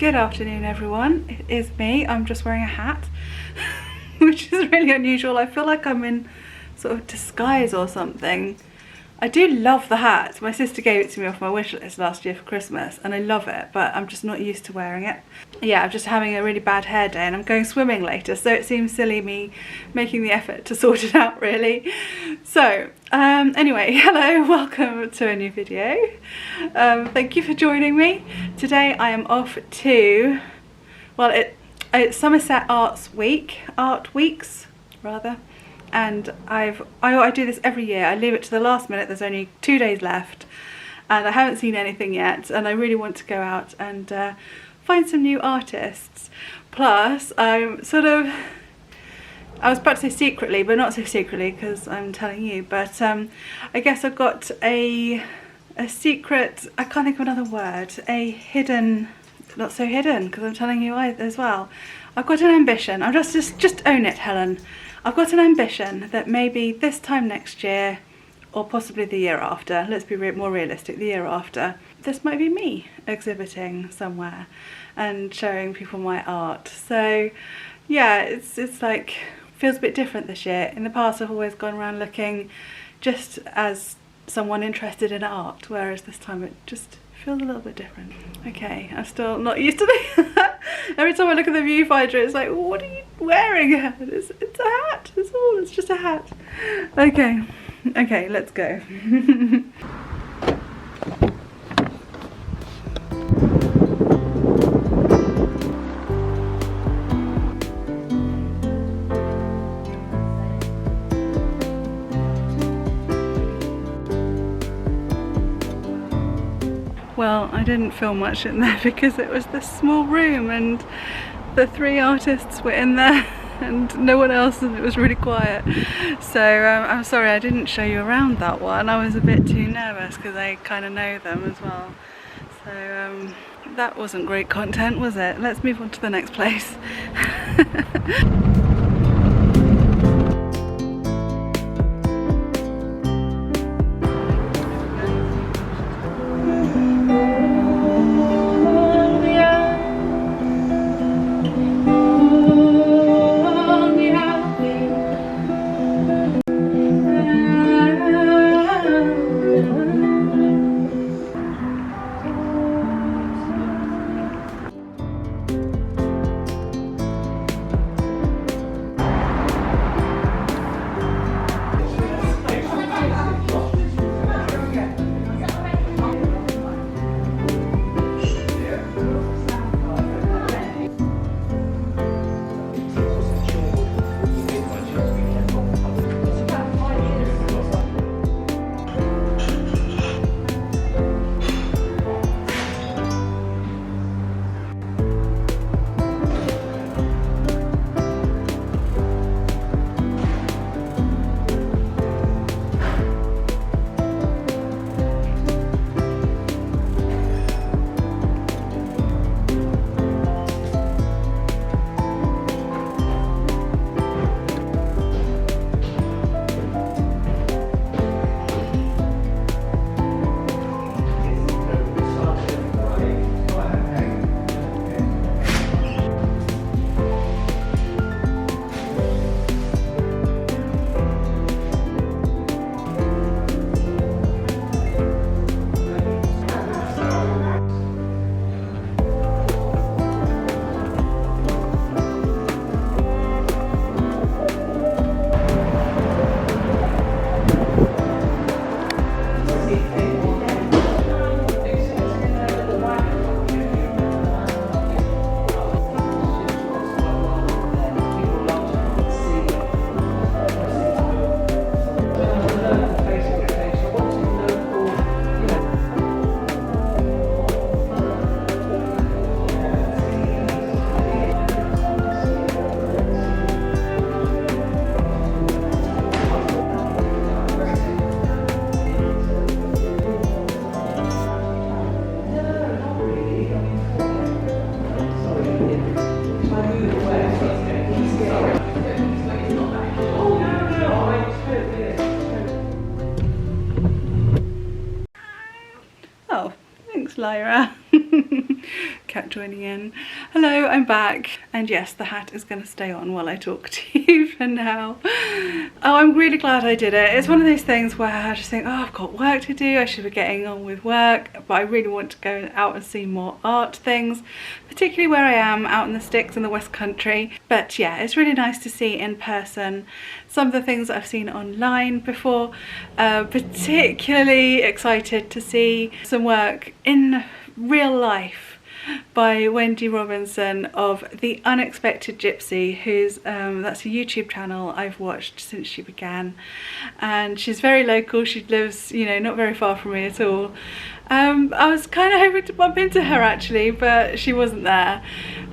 Good afternoon everyone, it is me. I'm just wearing a hat which is really unusual. I feel like I'm in sort of disguise or something. I do love the hat. My sister gave it to me off my wish list last year for Christmas and I love it, but I'm just not used to wearing it. Yeah, I'm just having a really bad hair day and I'm going swimming later, so it seems silly me making the effort to sort it out really. So anyway, hello, welcome to a new video. Thank you for joining me. Today I am off to, well, it's Somerset Art Weeks rather. And I do this every year. I leave it to the last minute. There's only 2 days left and I haven't seen anything yet, and I really want to go out and find some new artists. Plus I was about to say secretly, but not so secretly because I'm telling you, but I guess I've got a secret, I can't think of another word, a hidden, not so hidden because I'm telling you as well. I've got an ambition. I'm just own it, Helen. I've got an ambition that maybe this time next year, or possibly the year after, let's be more realistic, the year after, this might be me exhibiting somewhere and showing people my art. So yeah, it's like, feels a bit different this year. In the past I've always gone around looking just as someone interested in art, whereas this time it just feels a little bit different. Okay, I'm still not used to this. Every time I look at the viewfinder it's like, what are you wearing? It's a hat, it's just a hat. Okay, let's go. Well, I didn't film much in there because it was this small room and the 3 artists were in there and no one else, and it was really quiet. So I'm sorry I didn't show you around that one. I was a bit too nervous because I kind of know them as well. So that wasn't great content, was it? Let's move on to the next place. Lyra. kept joining in. Hello, I'm back. And yes, the hat is going to stay on while I talk to you for now. Oh, I'm really glad I did it. It's one of those things where I just think, oh, I've got work to do. I should be getting on with work, but I really want to go out and see more art things, particularly where I am out in the sticks in the West Country. But yeah, it's really nice to see in person some of the things that I've seen online before. Particularly excited to see some work in real life by Wendy Robinson of The Unexpected Gypsy, who's that's a YouTube channel I've watched since she began, and she's very local. She lives, you know, not very far from me at all. I was kind of hoping to bump into her actually, but she wasn't there.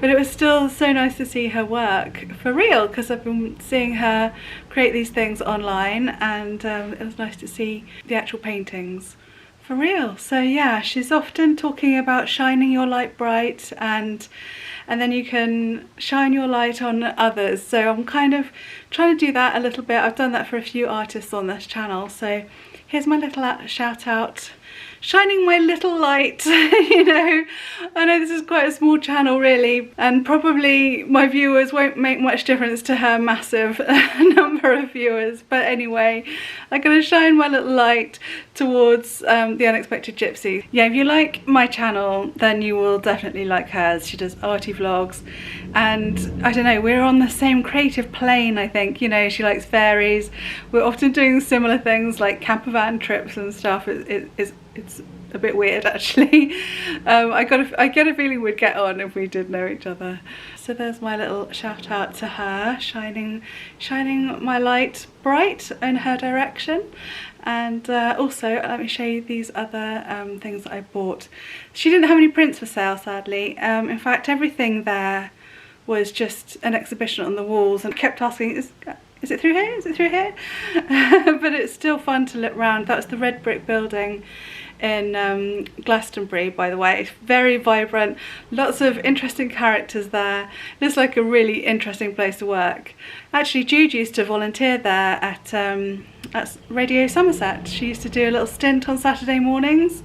But it was still so nice to see her work for real, because I've been seeing her create these things online, and it was nice to see the actual paintings for real. So yeah, she's often talking about shining your light bright, and then you can shine your light on others. So I'm kind of trying to do that a little bit. I've done that for a few artists on this channel. So here's my little shout out, shining my little light. You know, I know this is quite a small channel really, and probably my viewers won't make much difference to her massive number of viewers, but anyway, I'm gonna shine my little light towards The Unexpected Gypsy. Yeah, if you like my channel, then you will definitely like hers. She does arty vlogs, and I don't know, we're on the same creative plane, I think. You know, she likes fairies. We're often doing similar things like camper van trips and stuff. It's a bit weird actually. I get a feeling we'd get on if we did know each other. So there's my little shout out to her, shining my light bright in her direction. And also let me show you these other things that I bought. She didn't have any prints for sale, sadly. In fact, everything there was just an exhibition on the walls, and I kept asking, is it through here? Is it through here? But it's still fun to look around. That was the red brick building in Glastonbury, by the way. It's very vibrant, lots of interesting characters there. Looks like a really interesting place to work. Actually, Jude used to volunteer there at Radio Somerset. She used to do a little stint on Saturday mornings,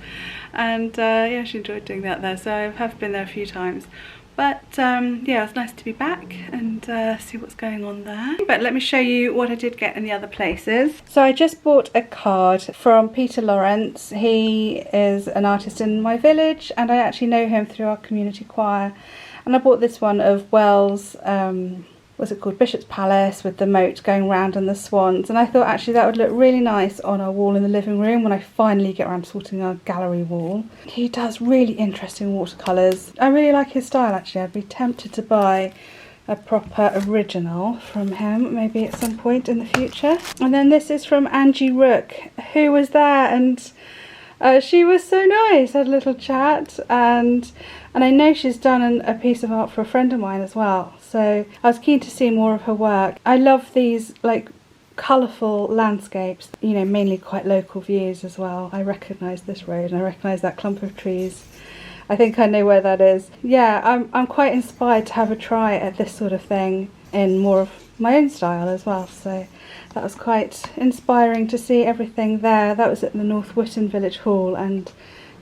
and yeah, she enjoyed doing that there, so I have been there a few times. But yeah, it's nice to be back and see what's going on there. But let me show you what I did get in the other places. So I just bought a card from Peter Lawrence. He is an artist in my village, and I actually know him through our community choir. And I bought this one of Wells, what's it called, Bishop's Palace, with the moat going round and the swans, and I thought actually that would look really nice on our wall in the living room when I finally get around to sorting our gallery wall. He does really interesting watercolours. I really like his style actually. I'd be tempted to buy a proper original from him maybe at some point in the future. And then this is from Angie Rooke, who was there, and she was so nice. Had a little chat, and I know she's done a piece of art for a friend of mine as well, so I was keen to see more of her work. I love these like colourful landscapes, you know, mainly quite local views as well. I recognise this road and I recognise that clump of trees. I think I know where that is. Yeah, I'm quite inspired to have a try at this sort of thing in more of my own style as well, so that was quite inspiring to see everything there. That was at the North Witton Village Hall, and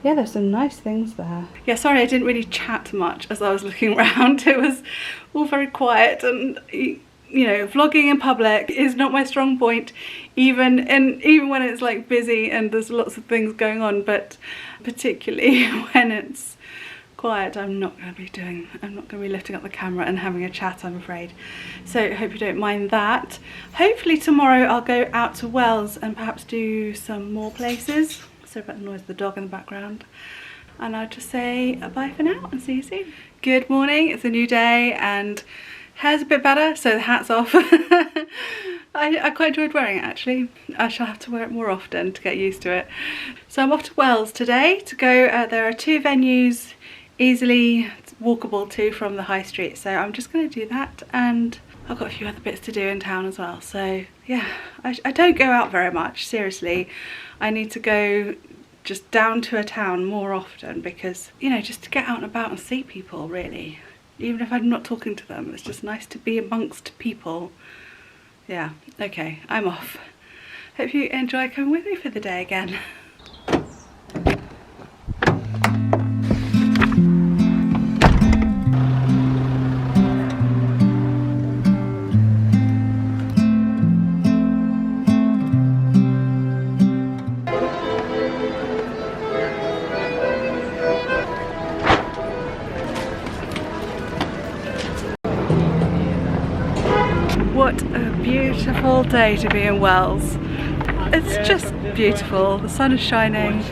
yeah, there's some nice things there. Yeah, sorry I didn't really chat much as I was looking around. It was all very quiet, and you know, vlogging in public is not my strong point, even when it's like busy and there's lots of things going on, but particularly when it's quiet, I'm not going to be lifting up the camera and having a chat, I'm afraid. So I hope you don't mind that. Hopefully tomorrow I'll go out to Wells and perhaps do some more places. Sorry about the noise of the dog in the background. And I'll just say bye for now and see you soon. Good morning, it's a new day and hair's a bit better, so the hat's off. I quite enjoyed wearing it actually. I shall have to wear it more often to get used to it. So I'm off to Wells today to go, there are 2 venues easily walkable to from the high street, so I'm just going to do that, and I've got a few other bits to do in town as well. So yeah, I don't go out very much, seriously. I need to go just down to a town more often, because, you know, just to get out and about and see people really. Even if I'm not talking to them, it's just nice to be amongst people. Yeah, okay, I'm off. Hope you enjoy coming with me for the day again. What a beautiful day to be in Wells. It's just beautiful. The sun is shining.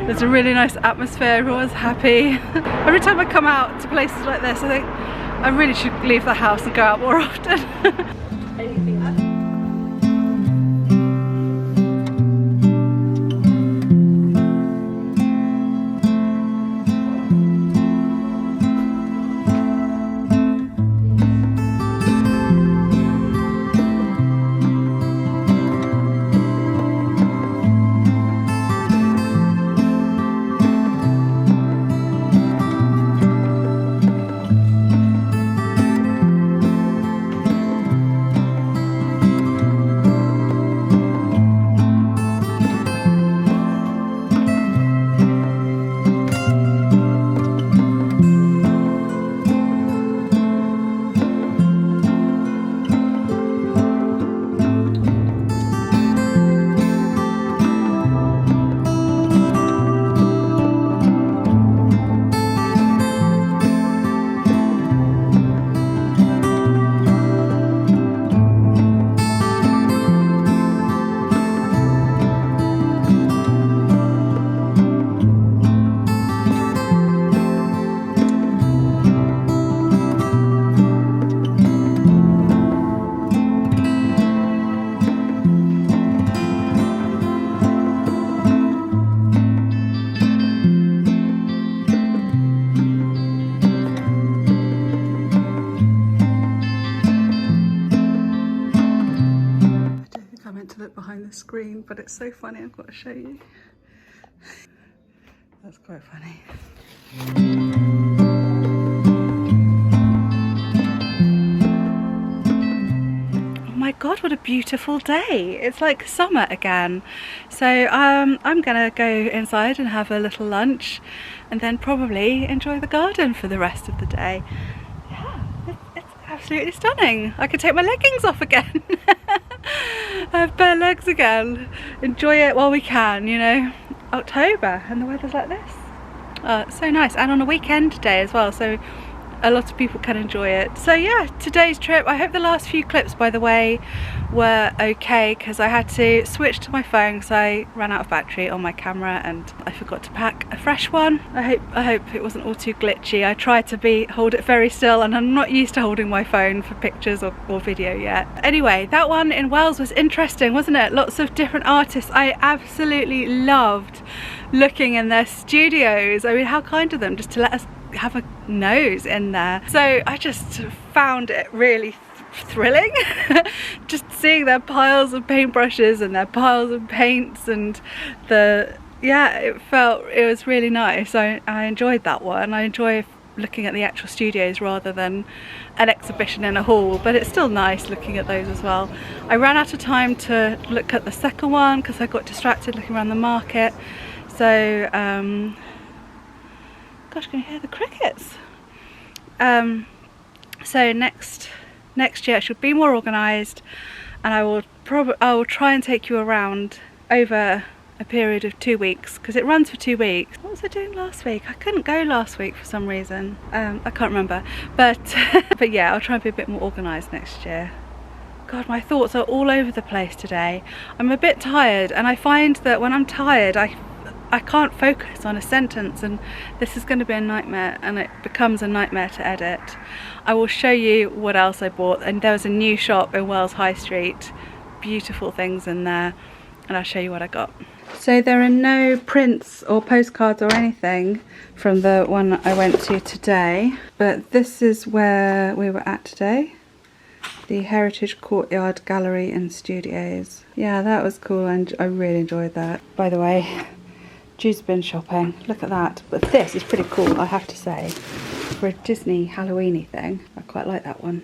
There's a really nice atmosphere. Everyone's happy. Every time I come out to places like this, I think I really should leave the house and go out more often. Behind the screen, but it's so funny, I've got to show you. That's quite funny. Oh my god, what a beautiful day. It's like summer again. So I'm gonna go inside and have a little lunch and then probably enjoy the garden for the rest of the day. Yeah, it's absolutely stunning. I could take my leggings off again. I have bare legs again. Enjoy it while we can, you know. October and the weather's like this. It's so nice, and on a weekend day as well, so a lot of people can enjoy it. So yeah, today's trip, I hope the last few clips, by the way, were okay, because I had to switch to my phone because I ran out of battery on my camera and I forgot to pack a fresh one. I hope it wasn't all too glitchy. I tried to hold it very still, and I'm not used to holding my phone for pictures or video yet. Anyway, that one in Wales was interesting, wasn't it? Lots of different artists. I absolutely loved looking in their studios. I mean, how kind of them just to let us have a nose in there. So I just found it really thrilling just seeing their piles of paintbrushes and their piles of paints, and it was really nice. I enjoyed that one. I enjoy looking at the actual studios rather than an exhibition in a hall, but it's still nice looking at those as well. I ran out of time to look at the second one because I got distracted looking around the market. So gosh, can you hear the crickets? So next year it should be more organised, and I will try and take you around over a period of 2 weeks, because it runs for 2 weeks. What was I doing last week? I couldn't go last week for some reason. I can't remember, but but yeah, I'll try and be a bit more organised next year. God, my thoughts are all over the place today. I'm a bit tired, and I find that when I'm tired I can't focus on a sentence, and this is going to be a nightmare, and it becomes a nightmare to edit. I will show you what else I bought, and there was a new shop in Wells High Street, beautiful things in there, and I'll show you what I got. So there are no prints or postcards or anything from the one I went to today, but this is where we were at today, the Heritage Courtyard Gallery and Studios. Yeah, that was cool, and I really enjoyed that. By the way, Jude's been shopping, look at that. But this is pretty cool, I have to say. For a Disney Halloween-y thing, I quite like that one.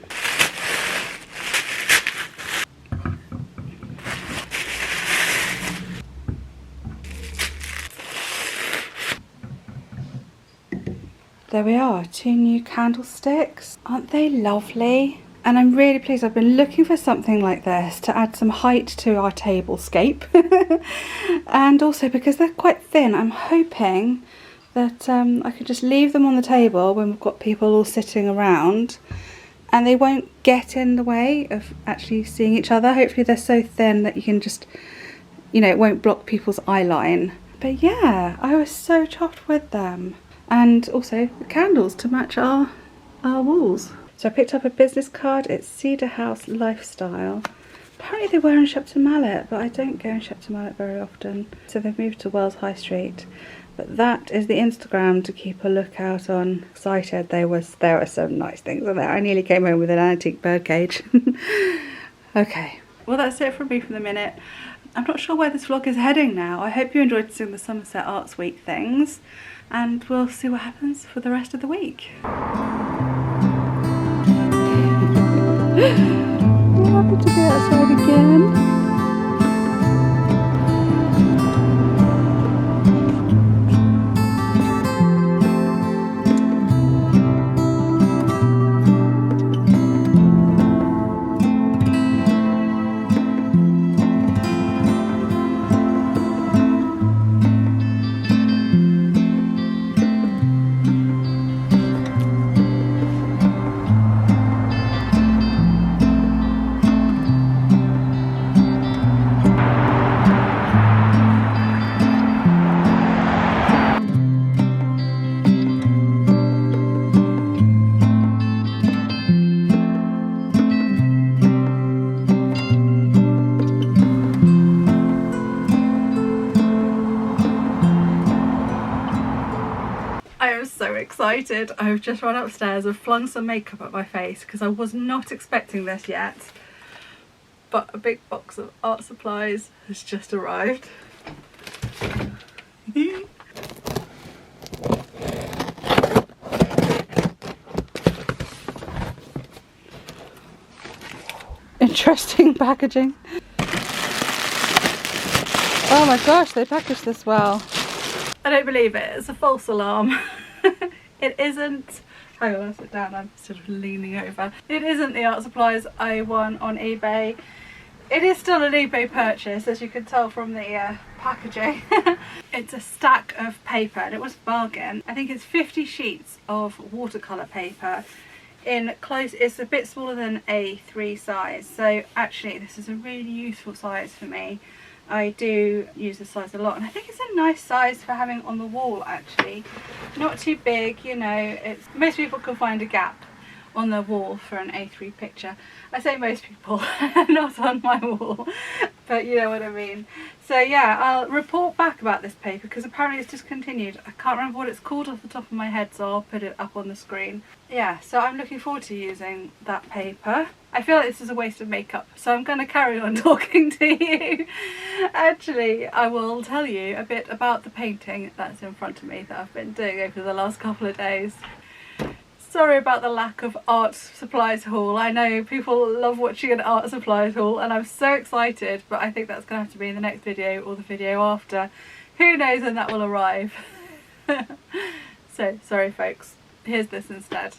There we are, 2 new candlesticks. Aren't they lovely? And I'm really pleased. I've been looking for something like this to add some height to our tablescape. And also because they're quite thin, I'm hoping that I could just leave them on the table when we've got people all sitting around, and they won't get in the way of actually seeing each other. Hopefully they're so thin that you can just, you know, it won't block people's eye line. But yeah, I was so chuffed with them. And also the candles to match our walls. So I picked up a business card. It's Cedar House Lifestyle. Apparently they were in Shepton Mallet, but I don't go in Shepton Mallet very often. So they've moved to Wells High Street. But that is the Instagram to keep a lookout on. Excited. There were some nice things on there. I nearly came home with an antique birdcage. Okay. Well, that's it from me for the minute. I'm not sure where this vlog is heading now. I hope you enjoyed seeing the Somerset Arts Week things. And we'll see what happens for the rest of the week. I'm happy to be outside again. Excited. I've just run upstairs and flung some makeup at my face because I was not expecting this yet, but a big box of art supplies has just arrived. Interesting packaging. Oh my gosh, they packaged this well. I don't believe it. It's a false alarm. It isn't, hang on, I'll sit down, I'm sort of leaning over. It isn't the art supplies I won on eBay. It is still an eBay purchase, as you can tell from the packaging. It's a stack of paper and it was a bargain. I think it's 50 sheets of watercolour paper in close, it's a bit smaller than A3 size. So actually this is a really useful size for me. I do use this size a lot, and I think it's a nice size for having on the wall actually. Not too big, you know, it's most people can find a gap on the wall for an A3 picture. I say most people, not on my wall, but you know what I mean. So yeah, I'll report back about this paper because apparently it's discontinued. I can't remember what it's called off the top of my head, so I'll put it up on the screen. Yeah, so I'm looking forward to using that paper. I feel like this is a waste of makeup, so I'm going to carry on talking to you. Actually, I will tell you a bit about the painting that's in front of me that I've been doing over the last couple of days. Sorry about the lack of art supplies haul. I know people love watching an art supplies haul and I'm so excited, but I think that's going to have to be in the next video or the video after. Who knows when that will arrive. So, sorry folks. Here's this instead.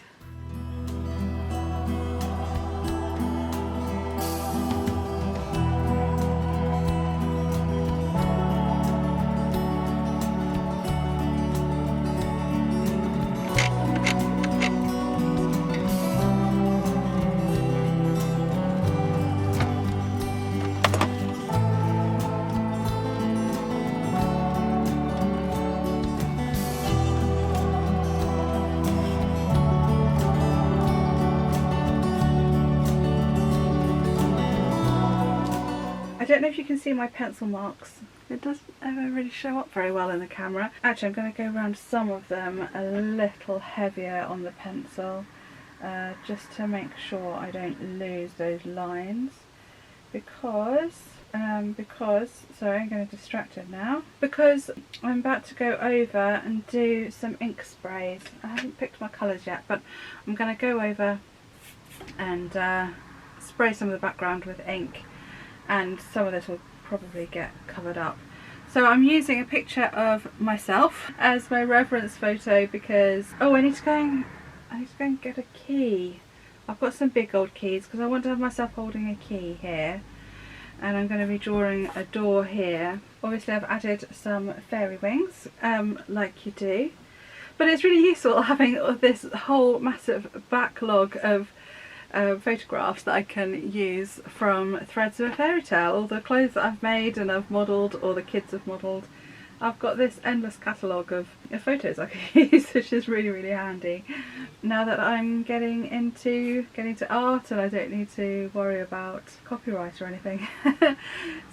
I don't know if you can see my pencil marks. It doesn't ever really show up very well in the camera. Actually, I'm going to go around some of them a little heavier on the pencil, just to make sure I don't lose those lines. Because, sorry, I'm getting distracted now. Because I'm about to go over and do some ink sprays. I haven't picked my colours yet, but I'm going to go over and spray some of the background with ink. And some of this will probably get covered up. So I'm using a picture of myself as my reference photo because, oh, I need to go and get a key. I've got some big old keys because I want to have myself holding a key here. And I'm going to be drawing a door here. Obviously I've added some fairy wings, like you do. But it's really useful having this whole massive backlog of photographs that I can use from Threads of a Fairytale, all the clothes that I've made and I've modelled, or the kids have modelled. I've got this endless catalogue of photos I can use, which is really, really handy now that I'm getting into art and I don't need to worry about copyright or anything.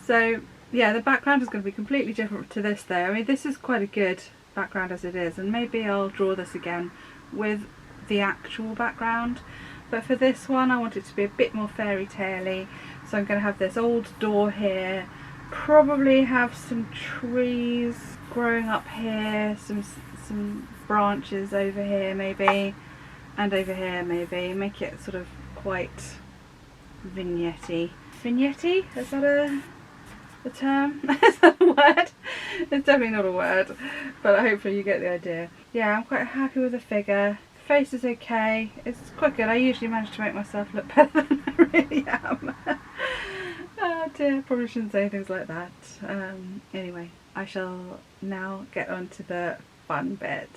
So yeah, the background is going to be completely different to this though. I mean, this is quite a good background as it is, and maybe I'll draw this again with the actual background, but for this one I want it to be a bit more fairy tale-y. So I'm going to have this old door here, probably have some trees growing up here, some branches over here maybe, and over here maybe, make it sort of quite vignette-y. Vignette-y? Is that a term? Is that a word? It's definitely not a word, but hopefully you get the idea. Yeah, I'm quite happy with the figure. The face is okay, it's quite good. I usually manage to make myself look better than I really am. Oh dear, probably shouldn't say things like that. Anyway, I shall now get on to the fun bit.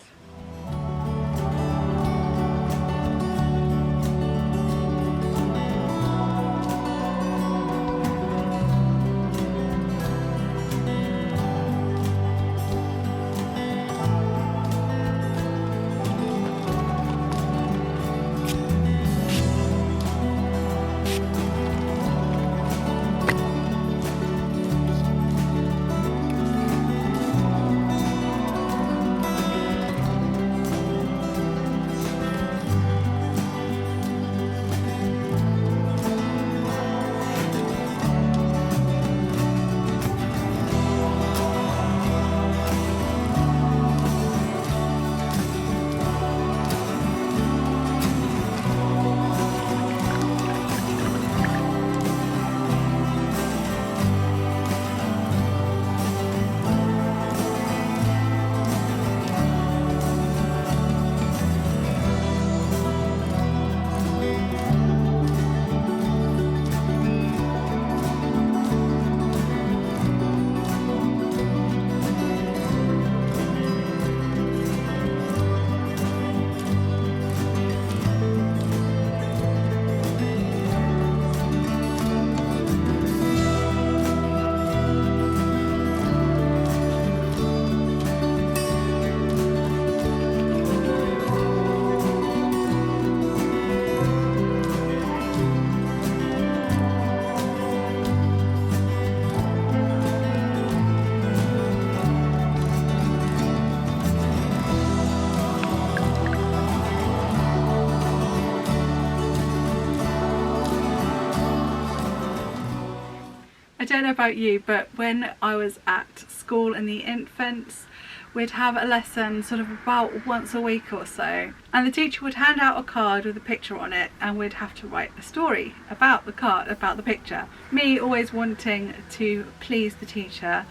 I don't know about you, but when I was at school in the infants, we'd have a lesson sort of about once a week or so, and the teacher would hand out a card with a picture on it, and we'd have to write a story about the card, about the picture. Me, always wanting to please the teacher,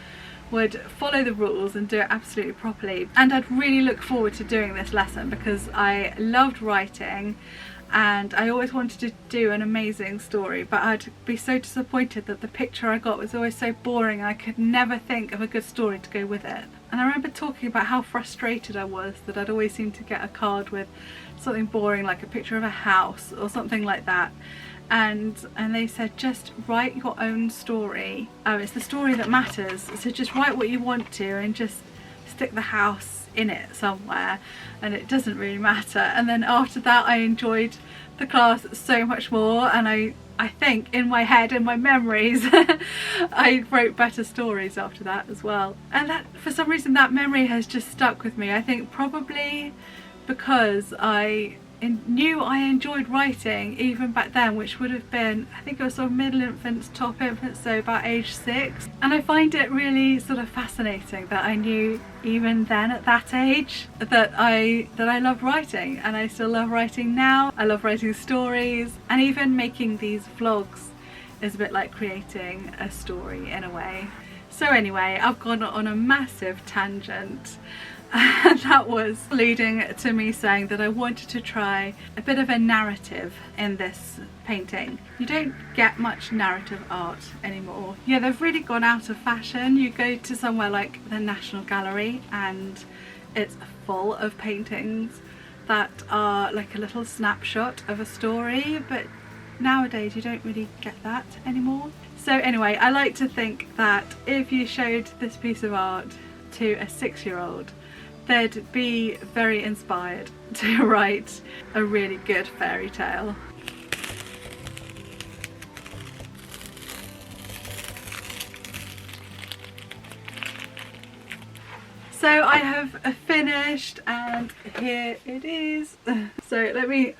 would follow the rules and do it absolutely properly, and I'd really look forward to doing this lesson because I loved writing and I always wanted to do an amazing story, but I'd be so disappointed that the picture I got was always so boring and I could never think of a good story to go with it. And I remember talking about how frustrated I was that I'd always seem to get a card with something boring like a picture of a house or something like that, and they said just write your own story. It's the story that matters, so just write what you want to and just stick the house in it somewhere and it doesn't really matter. And then after that I enjoyed the class so much more, and I think in my head, in my memories, I wrote better stories after that as well. And that, for some reason, that memory has just stuck with me. I think probably because I knew I enjoyed writing even back then, which would have been, I think it was sort of middle infants, top infants, so about age 6. And I find it really sort of fascinating that I knew even then at that age that I love writing, and I still love writing now. I love writing stories, and even making these vlogs is a bit like creating a story in a way. So anyway, I've gone on a massive tangent. And that was leading to me saying that I wanted to try a bit of a narrative in this painting. You don't get much narrative art anymore. Yeah, they've really gone out of fashion. You go to somewhere like the National Gallery and it's full of paintings that are like a little snapshot of a story, but nowadays you don't really get that anymore. So anyway, I like to think that if you showed this piece of art to a 6-year-old, they'd be very inspired to write a really good fairy tale. So I have finished, and here it is. So let me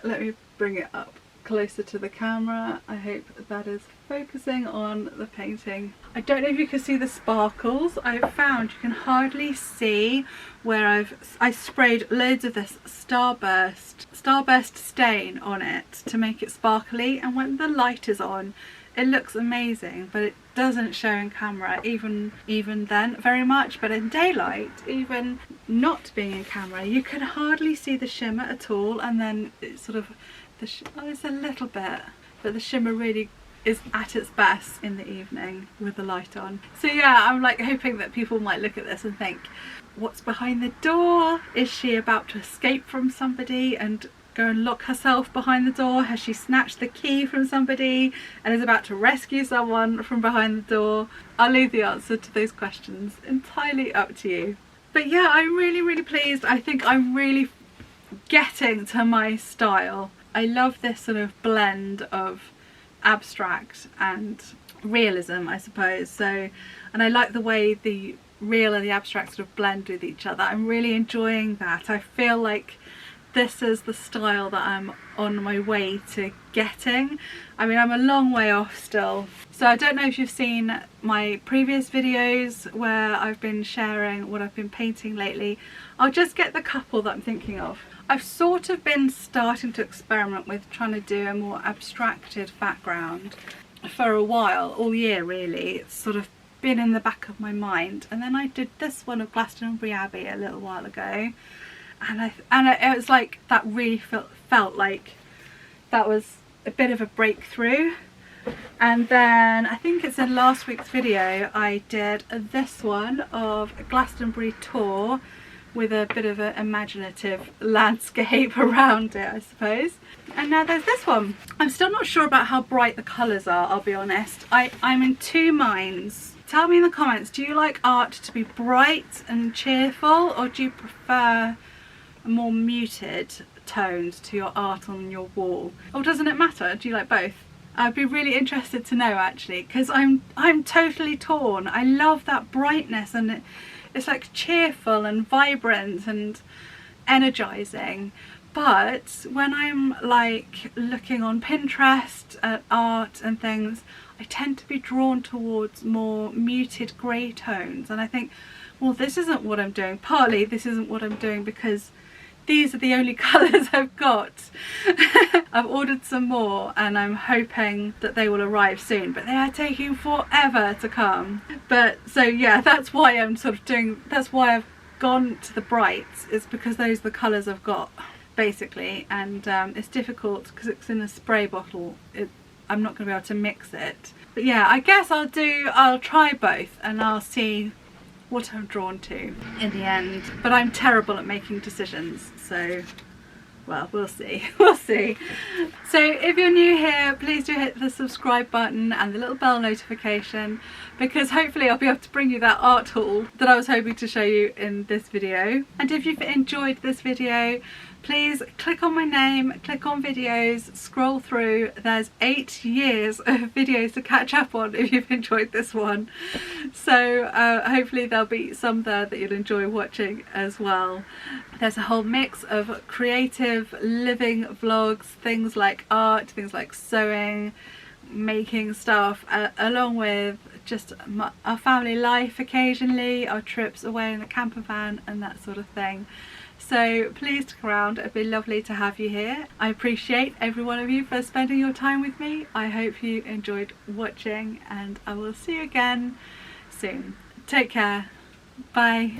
bring it up closer to the camera. I hope that is focusing on the painting. I don't know if you can see the sparkles. I've found you can hardly see where I sprayed loads of this starburst stain on it to make it sparkly, and when the light is on it looks amazing, but it doesn't show in camera even then very much. But in daylight, even not being in camera, you can hardly see the shimmer at all, and then it's sort of it's a little bit, but the shimmer really is at its best in the evening with the light on. So yeah, I'm like hoping that people might look at this and think, what's behind the door? Is she about to escape from somebody and go and lock herself behind the door? Has she snatched the key from somebody and is about to rescue someone from behind the door? I'll leave the answer to those questions entirely up to you. But yeah, I'm really pleased. I think I'm really getting to my style. I love this sort of blend of abstract and realism, I suppose. So, and I like the way the real and the abstract sort of blend with each other. I'm really enjoying that. I feel like this is the style that I'm on my way to getting. I mean, I'm a long way off still. So I don't know if you've seen my previous videos where I've been sharing what I've been painting lately. I'll just get the couple that I'm thinking of. I've sort of been starting to experiment with trying to do a more abstracted background for a while, all year really. It's sort of been in the back of my mind. And then I did this one of Glastonbury Abbey a little while ago. And it was like, that really felt like that was a bit of a breakthrough. And then I think it's in last week's video I did this one of a Glastonbury tour with a bit of an imaginative landscape around it, I suppose. And now there's this one. I'm still not sure about how bright the colours are, I'll be honest. I'm in two minds. Tell me in the comments, do you like art to be bright and cheerful, or do you prefer more muted tones to your art on your wall? Or doesn't it matter? Do you like both? I'd be really interested to know actually, because I'm totally torn. I love that brightness, and it's like cheerful and vibrant and energizing. But when I'm like looking on Pinterest at art and things, I tend to be drawn towards more muted grey tones, and I think, well, this isn't what I'm doing. Partly this isn't what I'm doing because these are the only colours I've got. I've ordered some more and I'm hoping that they will arrive soon, but they are taking forever to come. But so yeah, that's why I'm sort of doing, that's why I've gone to the brights, is because those are the colours I've got basically. And it's difficult because it's in a spray bottle. I'm not going to be able to mix it. But yeah, I guess I'll try both and I'll see what I'm drawn to in the end. But I'm terrible at making decisions, so well, we'll see. We'll see. So if you're new here, please do hit the subscribe button and the little bell notification, because hopefully I'll be able to bring you that art haul that I was hoping to show you in this video. And if you've enjoyed this video, please click on my name, click on videos, scroll through. There's 8 years of videos to catch up on if you've enjoyed this one. So hopefully there'll be some there that you'll enjoy watching as well. There's a whole mix of creative living vlogs, things like art, things like sewing, making stuff, along with just our family life occasionally, our trips away in the camper van and that sort of thing. So please stick around, it'd be lovely to have you here. I appreciate every one of you for spending your time with me. I hope you enjoyed watching, and I will see you again soon. Take care. Bye.